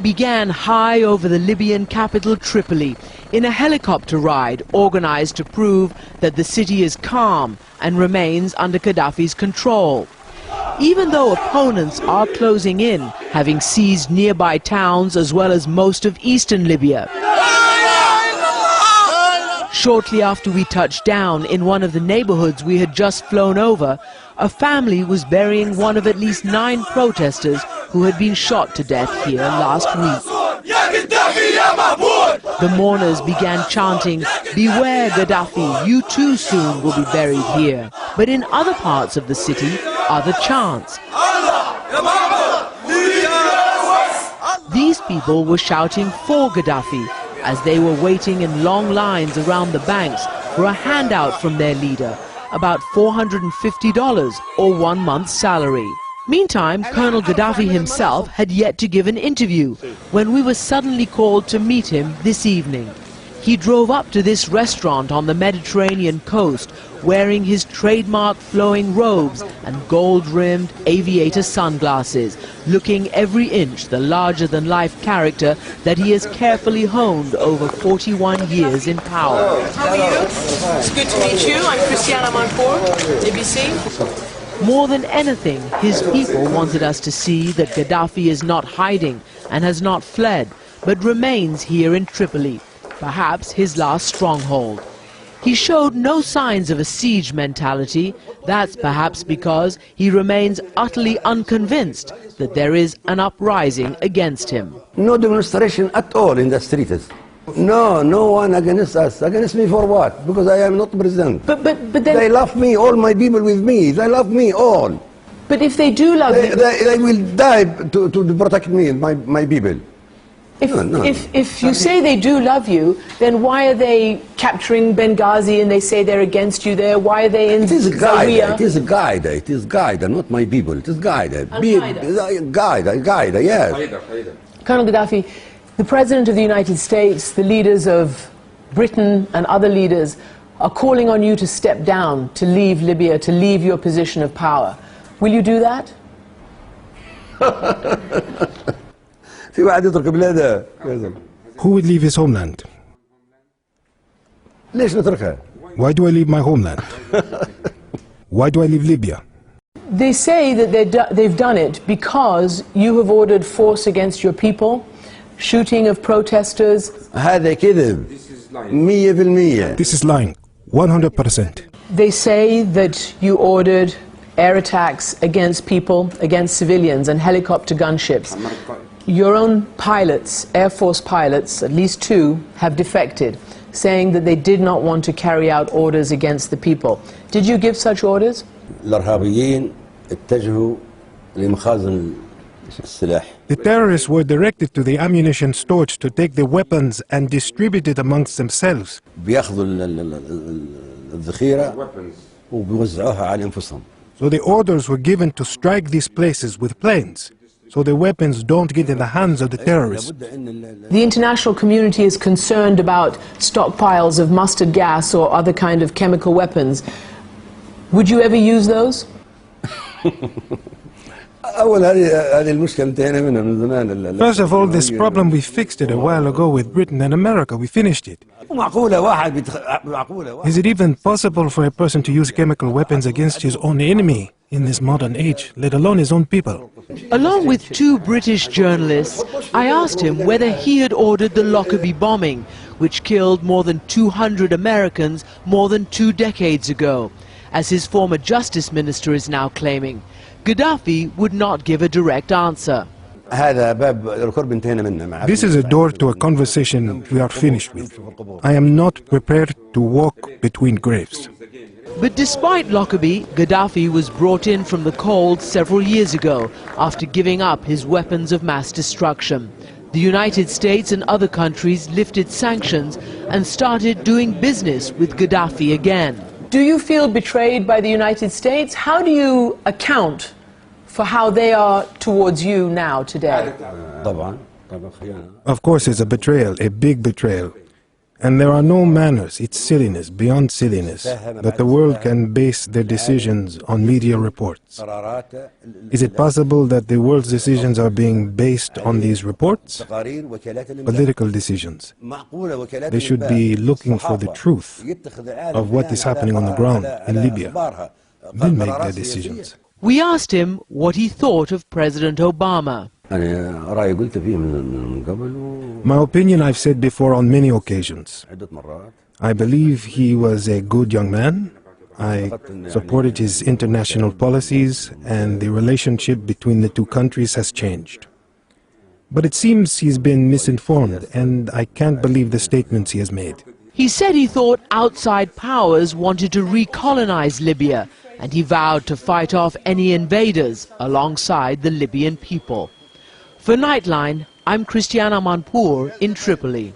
began high over the Libyan capital Tripoli in a helicopter ride organized to prove that the city is calm and remains under Gadhafi's control. Even though opponents are closing in, having seized nearby towns as well as most of eastern Libya. Shortly after we touched down in one of the neighborhoods we had just flown over, a family was burying one of at least 9 protesters who had been shot to death here last week. The mourners began chanting, "Beware Gadhafi, you too soon will be buried here." But in other parts of the city, other chants. These people were shouting for Gadhafi as they were waiting in long lines around the banks for a handout from their leader, about $450 or 1 month's salary. Meantime, Colonel Gadhafi himself had yet to give an interview when we were suddenly called to meet him this evening. He drove up to this restaurant on the Mediterranean coast wearing his trademark flowing robes and gold-rimmed aviator sunglasses, looking every inch the larger-than-life character that he has carefully honed over 41 years in power. How are you? It's good to meet you. I'm Christiana Manpour, ABC. More than anything, his people wanted us to see that Gadhafi is not hiding and has not fled, but remains here in Tripoli, perhaps his last stronghold. He showed no signs of a siege mentality. That's perhaps because he remains utterly unconvinced that there is an uprising against him. No demonstration at all in the streets. No one against us. Against me for what? Because I am not president. But then... They love me, all my people with me. They love me all. But if they do love you... They will die to protect me, my people. If you say they do love you, then why are they capturing Benghazi and they say they're against you there? Why are they in Zawiya? It is a guide. It is guide, not my people. It is guide. Guide, yes. Colonel Gadhafi, the President of the United States, the leaders of Britain and other leaders are calling on you to step down, to leave Libya, to leave your position of power. Will you do that? Who would leave his homeland? Why do I leave my homeland? Why do I leave Libya? They say that they've done it because you have ordered force against your people, shooting of protesters. This is lying, 100%. They say that you ordered air attacks against people, against civilians, and helicopter gunships. Your own pilots, Air Force pilots, at least 2, have defected, saying that they did not want to carry out orders against the people. Did you give such orders? The terrorists were directed to the ammunition stores to take the weapons and distribute it amongst themselves. So the orders were given to strike these places with planes, so the weapons don't get in the hands of the terrorists. The international community is concerned about stockpiles of mustard gas or other kind of chemical weapons. Would you ever use those? First of all, this problem, we fixed it a while ago with Britain and America. We finished it. Is it even possible for a person to use chemical weapons against his own enemy in this modern age, let alone his own people? Along with 2 British journalists, I asked him whether he had ordered the Lockerbie bombing, which killed more than 200 Americans more than 2 decades ago, as his former justice minister is now claiming. Gadhafi would not give a direct answer. This is a door to a conversation we are finished with. I am not prepared to walk between graves. But despite Lockerbie, Gadhafi was brought in from the cold several years ago after giving up his weapons of mass destruction. The United States and other countries lifted sanctions and started doing business with Gadhafi again. Do you feel betrayed by the United States? How do you account for how they are towards you now, today? Of course, it's a betrayal, a big betrayal. And there are no manners, it's silliness, beyond silliness, that the world can base their decisions on media reports. Is it possible that the world's decisions are being based on these reports? Political decisions. They should be looking for the truth of what is happening on the ground in Libya, then make their decisions. We asked him what he thought of President Obama. My opinion I've said before on many occasions. I believe he was a good young man. I supported his international policies, and the relationship between the two countries has changed. But it seems he's been misinformed, and I can't believe the statements he has made. He said he thought outside powers wanted to recolonize Libya, and he vowed to fight off any invaders alongside the Libyan people. For Nightline, I'm Christiana Manpour in Tripoli.